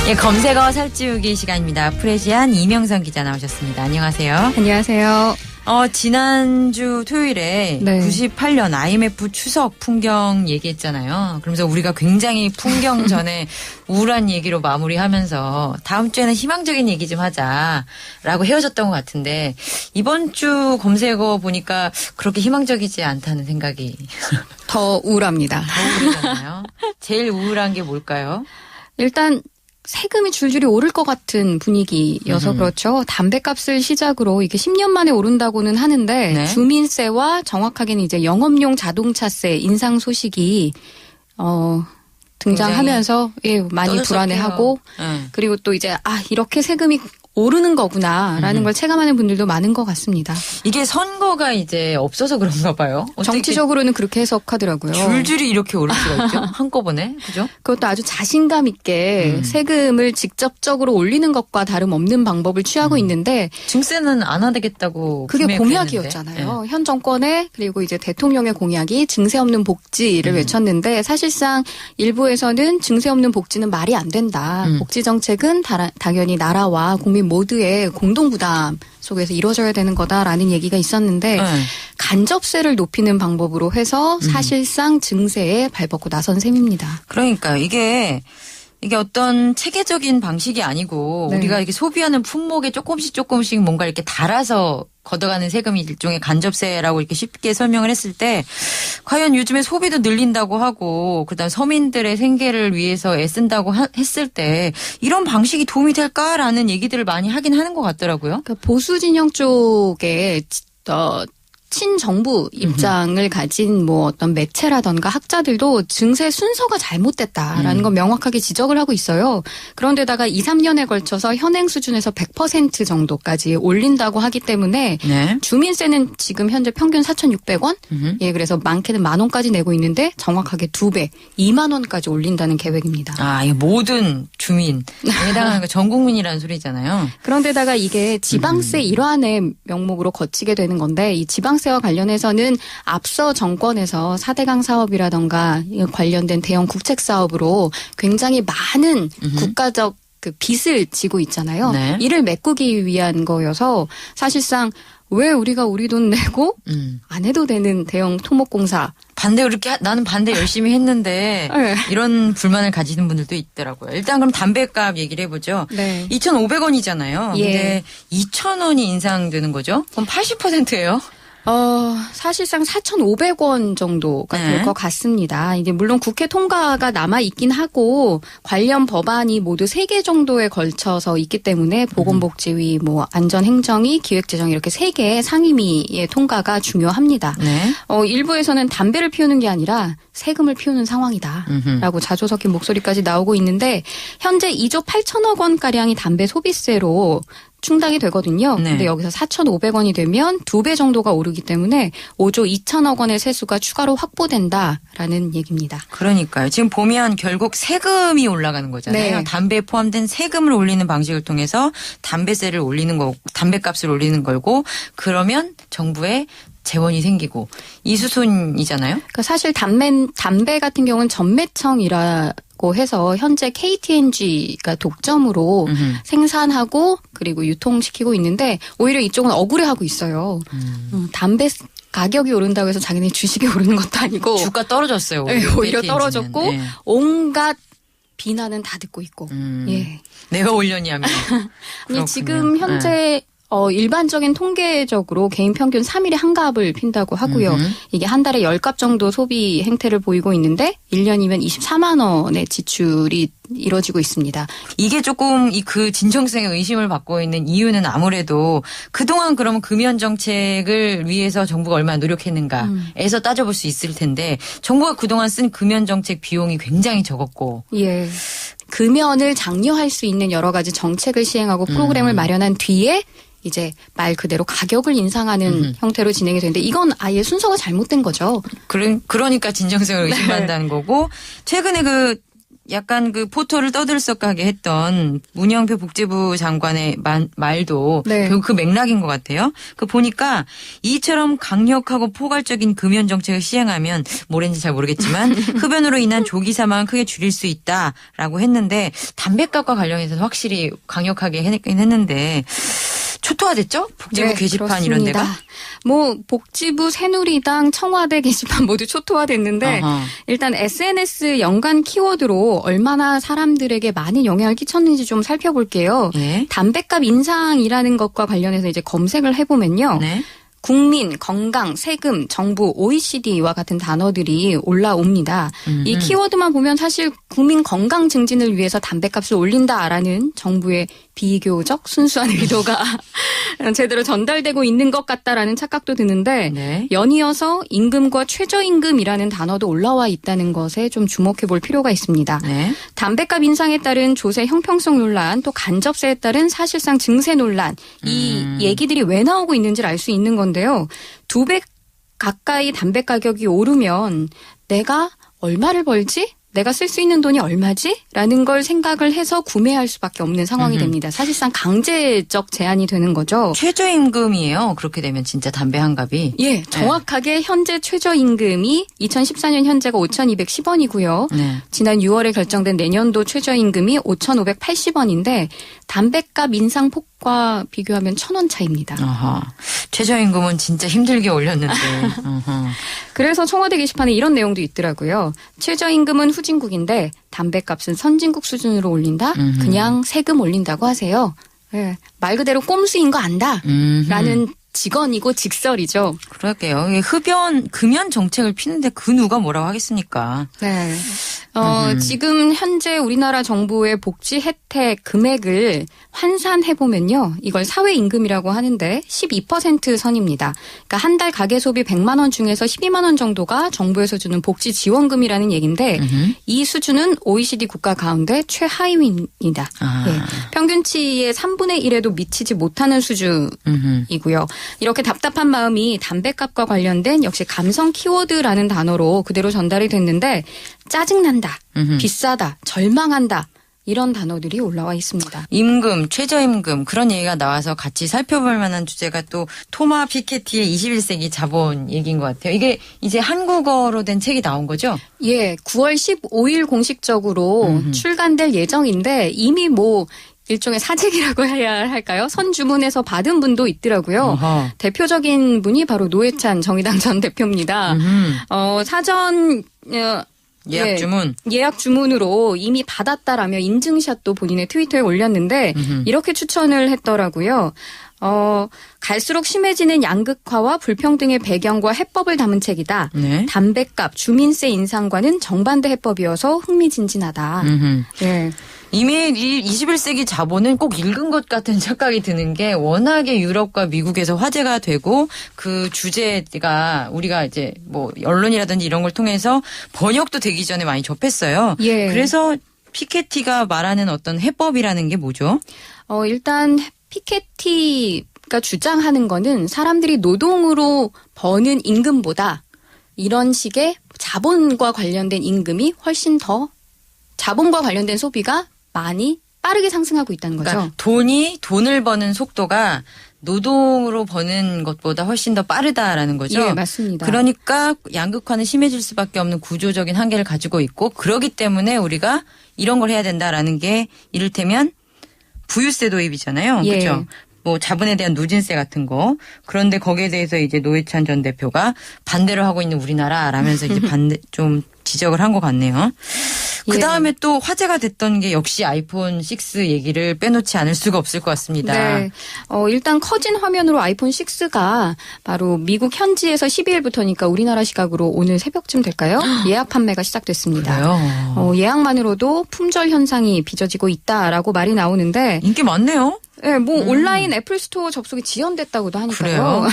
예, 검색어 살찌우기 시간입니다. 프레시안 이명선 기자 나오셨습니다. 안녕하세요. 안녕하세요. 지난주 토요일에 네. 98년 IMF 추석 풍경 얘기했잖아요. 그러면서 우리가 굉장히 풍경 전에 우울한 얘기로 마무리하면서 다음 주에는 희망적인 얘기 좀 하자라고 헤어졌던 것 같은데 이번 주 검색어 보니까 그렇게 희망적이지 않다는 생각이 더 우울합니다. 더 우울하잖아요. 제일 우울한 게 뭘까요? 일단 세금이 줄줄이 오를 것 같은 분위기여서 그렇죠. 담배값을 시작으로 이게 10년 만에 오른다고는 하는데 네. 주민세와 정확하게는 이제 영업용 자동차세 인상 소식이 등장하면서 예, 많이 떠들썩해요. 불안해하고 네. 그리고 또 이제 이렇게 세금이 오르는 거구나라는 걸 체감하는 분들도 많은 것 같습니다. 이게 선거가 이제 없어서 그런가 봐요. 어떻게 정치적으로는 그렇게 해석하더라고요. 줄줄이 이렇게 오를 수가 있죠. 한꺼번에. 그죠? 그것도 아주 자신감 있게 세금을 직접적으로 올리는 것과 다름없는 방법을 취하고 있는데 증세는 안 하겠다고 그게 분명히 공약이었잖아요. 그랬는데. 현 정권의 그리고 이제 대통령의 공약이 증세 없는 복지를 외쳤는데 사실상 일부에서는 증세 없는 복지는 말이 안 된다. 복지 정책은 당연히 나라와 국민 모두의 공동 부담 속에서 이루어져야 되는 거다라는 얘기가 있었는데 간접세를 높이는 방법으로 해서 사실상 증세에 발벗고 나선 셈입니다. 그러니까 이게 어떤 체계적인 방식이 아니고 네. 우리가 이렇게 소비하는 품목에 조금씩 뭔가 이렇게 달아서 걷어가는 세금이 일종의 간접세라고 이렇게 쉽게 설명을 했을 때 과연 요즘에 소비도 늘린다고 하고 그다음 서민들의 생계를 위해서 애쓴다고 했을 때 이런 방식이 도움이 될까라는 얘기들을 많이 하긴 하는 것 같더라고요. 그러니까 보수 진영 쪽에 친정부 입장을 가진 뭐 어떤 매체라던가 학자들도 증세 순서가 잘못됐다라는 건 명확하게 지적을 하고 있어요. 그런데다가 2, 3년에 걸쳐서 현행 수준에서 100% 정도까지 올린다고 하기 때문에 네. 주민세는 지금 현재 평균 4,600원? 예, 그래서 많게는 10,000원까지 내고 있는데 정확하게 2배, 2만 원까지 올린다는 계획입니다. 이 모든 주민에 해당하는 거 전 국민이라는 소리잖아요. 그런데다가 이게 지방세 일환의 명목으로 거치게 되는 건데 이 지방세와 관련해서는 앞서 정권에서 4대강 사업이라던가 관련된 대형 국책 사업으로 굉장히 많은 국가적 그 빚을 지고 있잖아요. 네. 이를 메꾸기 위한 거여서 사실상 왜 우리가 우리 돈 내고 안 해도 되는 대형 토목공사 나는 반대 열심히 했는데 네. 이런 불만을 가지는 분들도 있더라고요. 일단 그럼 담배값 얘기를 해보죠. 네. 2,500원이잖아요. 예. 근데 2,000원이 인상되는 거죠? 그럼 80%예요? 사실상 4,500원 정도가 네. 될 것 같습니다. 이게 물론 국회 통과가 남아 있긴 하고 관련 법안이 모두 3개 정도에 걸쳐서 있기 때문에 보건복지위, 안전행정위, 기획재정 이렇게 3개 상임위의 통과가 중요합니다. 네. 일부에서는 담배를 피우는 게 아니라 세금을 피우는 상황이다라고 자조 섞인 목소리까지 나오고 있는데 현재 2조 8천억 원가량이 담배 소비세로 충당이 되거든요. 네. 근데 여기서 4,500원이 되면 2배 정도가 오르기 때문에 5조 2천억 원의 세수가 추가로 확보된다라는 얘기입니다. 그러니까요. 지금 보면 결국 세금이 올라가는 거잖아요. 네. 담배에 포함된 세금을 올리는 방식을 통해서 담배세를 올리는 거, 담배값을 올리는 거고 그러면 정부에 재원이 생기고 이 수순이잖아요. 그러니까 사실 담배 같은 경우는 전매청이라고 해서 현재 KT&G가 독점으로 생산하고 그리고 유통시키고 있는데 오히려 이쪽은 억울해하고 있어요. 담배 가격이 오른다고 해서 자기네 주식이 오르는 것도 아니고 주가 떨어졌어요. 네, 오히려 KT&G 는. 떨어졌고 네. 온갖 비난은 다 듣고 있고. 예. 내가 올렸냐면. 아니, 지금 현재 일반적인 통계적으로 개인 평균 3일에 한 갑을 핀다고 하고요. 이게 한 달에 10갑 정도 소비 행태를 보이고 있는데 1년이면 24만 원의 지출이 이뤄지고 있습니다. 이게 조금 그 진정성의 의심을 받고 있는 이유는 아무래도 그동안 그러면 금연 정책을 위해서 정부가 얼마나 노력했는가에서 따져볼 수 있을 텐데 정부가 그동안 쓴 금연 정책 비용이 굉장히 적었고. 예. 금연을 장려할 수 있는 여러 가지 정책을 시행하고 프로그램을 마련한 뒤에 이제 말 그대로 가격을 인상하는 형태로 진행이 되는데 이건 아예 순서가 잘못된 거죠. 그러니까 진정성을 의심한다는 거고 최근에 약간 그 포토를 떠들썩하게 했던 문영표 복지부 장관의 말도 네. 결국 그 맥락인 것 같아요. 그 보니까 이처럼 강력하고 포괄적인 금연 정책을 시행하면 뭐랬는지 잘 모르겠지만 흡연으로 인한 조기 사망을 크게 줄일 수 있다라고 했는데 담배값과 관련해서는 확실히 강력하게 했긴 했는데 초토화됐죠? 복지부 네, 게시판 그렇습니다. 이런 데가? 뭐 복지부, 새누리당, 청와대 게시판 모두 초토화됐는데 어허. 일단 SNS 연관 키워드로 얼마나 사람들에게 많은 영향을 끼쳤는지 좀 살펴볼게요. 예. 담배값 인상이라는 것과 관련해서 이제 검색을 해보면요. 네. 국민, 건강, 세금, 정부, OECD와 같은 단어들이 올라옵니다. 이 키워드만 보면 사실 국민 건강 증진을 위해서 담배값을 올린다라는 정부의 비교적 순수한 의도가 제대로 전달되고 있는 것 같다라는 착각도 드는데 네. 연이어서 임금과 최저임금이라는 단어도 올라와 있다는 것에 좀 주목해 볼 필요가 있습니다. 네. 담배값 인상에 따른 조세 형평성 논란 또 간접세에 따른 사실상 증세 논란 이 얘기들이 왜 나오고 있는지를 알 수 있는 건데요. 2배 가까이 담배 가격이 오르면 내가 얼마를 벌지? 내가 쓸 수 있는 돈이 얼마지? 라는 걸 생각을 해서 구매할 수밖에 없는 상황이 됩니다. 사실상 강제적 제한이 되는 거죠. 최저임금이에요. 그렇게 되면 진짜 담배 한 갑이. 예, 정확하게 현재 최저임금이 2014년 현재가 5,210원이고요. 네. 지난 6월에 결정된 내년도 최저임금이 5,580원인데 담배값 인상 폭과 비교하면 1,000원 차이입니다. 어허. 최저임금은 진짜 힘들게 올렸는데. 어허. 그래서 청와대 게시판에 이런 내용도 있더라고요. 최저임금은 후진국인데 담배값은 선진국 수준으로 올린다? 그냥 세금 올린다고 하세요. 예, 말 그대로 꼼수인 거 안다? 라는 직언이고 직설이죠. 그러게요. 이게 금연 정책을 피는데 그 누가 뭐라고 하겠습니까? 네. 지금 현재 우리나라 정부의 복지 혜택 금액을 환산해보면요. 이걸 사회임금이라고 하는데 12% 선입니다. 그러니까 한 달 가계 소비 100만 원 중에서 12만 원 정도가 정부에서 주는 복지 지원금이라는 얘기인데 이 수준은 OECD 국가 가운데 최하위입니다. 아. 예. 평균치의 3분의 1에도 미치지 못하는 수준이고요. 이렇게 답답한 마음이 담배값과 관련된 역시 감성 키워드라는 단어로 그대로 전달이 됐는데 짜증난다, 비싸다, 절망한다 이런 단어들이 올라와 있습니다. 임금, 최저임금 그런 얘기가 나와서 같이 살펴볼 만한 주제가 또 토마 피케티의 21세기 자본 얘기인 것 같아요. 이게 이제 한국어로 된 책이 나온 거죠? 예, 9월 15일 공식적으로 출간될 예정인데 이미 뭐 일종의 사직이라고 해야 할까요? 선주문해서 받은 분도 있더라고요. 어허. 대표적인 분이 바로 노회찬 정의당 전 대표입니다. 사전 예약 주문. 예약 주문으로 이미 받았다라며 인증샷도 본인의 트위터에 올렸는데 이렇게 추천을 했더라고요. 갈수록 심해지는 양극화와 불평등의 배경과 해법을 담은 책이다. 네. 담배값, 주민세 인상과는 정반대 해법이어서 흥미진진하다. 네. 이미 이 21세기 자본은 꼭 읽은 것 같은 착각이 드는 게 워낙에 유럽과 미국에서 화제가 되고 그 주제가 우리가 이제 뭐 언론이라든지 이런 걸 통해서 번역도 되기 전에 많이 접했어요. 예. 그래서 피케티가 말하는 어떤 해법이라는 게 뭐죠? 일단 피케티가 주장하는 거는 사람들이 노동으로 버는 임금보다 이런 식의 자본과 관련된 임금이 훨씬 더 자본과 관련된 소비가 많이 빠르게 상승하고 있다는 거죠. 그러니까 돈을 버는 속도가 노동으로 버는 것보다 훨씬 더 빠르다라는 거죠. 예, 맞습니다. 그러니까 양극화는 심해질 수밖에 없는 구조적인 한계를 가지고 있고 그러기 때문에 우리가 이런 걸 해야 된다라는 게 이를테면 부유세 도입이잖아요. 예. 그렇죠. 뭐 자본에 대한 누진세 같은 거. 그런데 거기에 대해서 이제 노회찬 전 대표가 반대를 하고 있는 우리나라라면서 이제 좀 지적을 한 것 같네요. 그 다음에 또 화제가 됐던 게 역시 아이폰 6 얘기를 빼놓지 않을 수가 없을 것 같습니다. 네. 일단 커진 화면으로 아이폰 6가 바로 미국 현지에서 12일부터니까 우리나라 시각으로 오늘 새벽쯤 될까요? 예약 판매가 시작됐습니다. 그래요? 예약만으로도 품절 현상이 빚어지고 있다라고 말이 나오는데 인기 많네요. 네, 뭐 온라인 애플 스토어 접속이 지연됐다고도 하니까요. 그래요?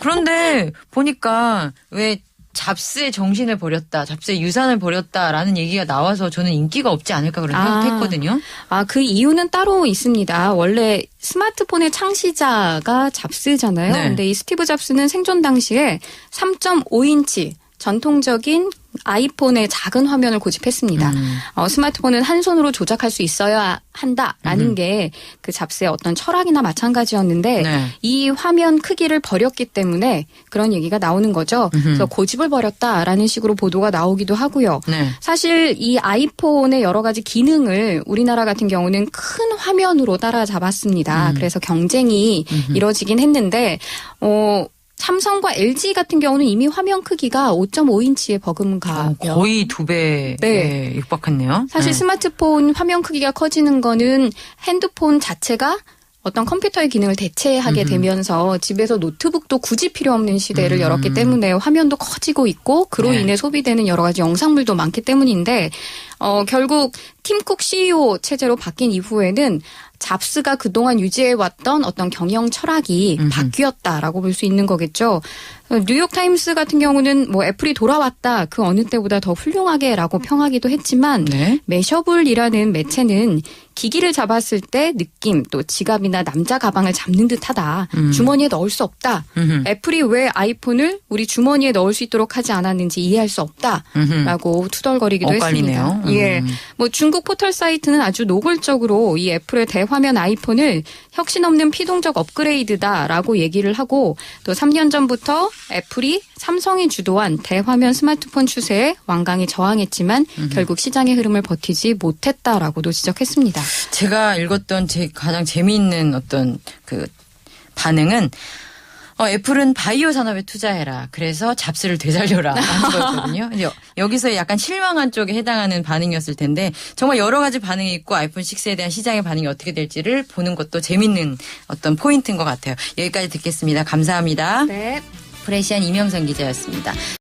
그런데 보니까 왜 잡스의 정신을 버렸다, 잡스의 유산을 버렸다라는 얘기가 나와서 저는 인기가 없지 않을까 그런 생각도 했거든요. 그 이유는 따로 있습니다. 원래 스마트폰의 창시자가 잡스잖아요. 네. 근데 이 스티브 잡스는 생존 당시에 3.5인치 전통적인 아이폰의 작은 화면을 고집했습니다. 스마트폰은 한 손으로 조작할 수 있어야 한다라는 게 그 잡스의 어떤 철학이나 마찬가지였는데 네. 이 화면 크기를 버렸기 때문에 그런 얘기가 나오는 거죠. 그래서 고집을 버렸다라는 식으로 보도가 나오기도 하고요. 네. 사실 이 아이폰의 여러 가지 기능을 우리나라 같은 경우는 큰 화면으로 따라잡았습니다. 그래서 경쟁이 이뤄지긴 했는데 삼성과 LG 같은 경우는 이미 화면 크기가 5.5인치에 버금가요. 거의 2배에 네. 육박했네요. 사실 네. 스마트폰 화면 크기가 커지는 거는 핸드폰 자체가 어떤 컴퓨터의 기능을 대체하게 되면서 집에서 노트북도 굳이 필요 없는 시대를 열었기 때문에 화면도 커지고 있고 그로 네. 인해 소비되는 여러 가지 영상물도 많기 때문인데 결국 팀쿡 CEO 체제로 바뀐 이후에는 잡스가 그동안 유지해왔던 어떤 경영 철학이 바뀌었다라고 볼 수 있는 거겠죠. 뉴욕타임스 같은 경우는 뭐 애플이 돌아왔다 그 어느 때보다 더 훌륭하게라고 평하기도 했지만 네. 매셔블이라는 매체는 기기를 잡았을 때 느낌 또 지갑이나 남자 가방을 잡는 듯하다. 주머니에 넣을 수 없다. 애플이 왜 아이폰을 우리 주머니에 넣을 수 있도록 하지 않았는지 이해할 수 없다라고 투덜거리기도 엇갈리네요. 했습니다. 예, 뭐 중국 포털 사이트는 아주 노골적으로 이 애플의 대화면 아이폰을 혁신 없는 피동적 업그레이드다라고 얘기를 하고 또 3년 전부터 애플이 삼성이 주도한 대화면 스마트폰 추세에 완강히 저항했지만 결국 시장의 흐름을 버티지 못했다라고도 지적했습니다. 제가 읽었던 제 가장 재미있는 어떤 그 반응은 애플은 바이오 산업에 투자해라. 그래서 잡스를 되살려라 하는 거였거든요. 근데 여기서 약간 실망한 쪽에 해당하는 반응이었을 텐데 정말 여러 가지 반응이 있고 아이폰 6에 대한 시장의 반응이 어떻게 될지를 보는 것도 재밌는 어떤 포인트인 것 같아요. 여기까지 듣겠습니다. 감사합니다. 네. 프레시안 이명선 기자였습니다.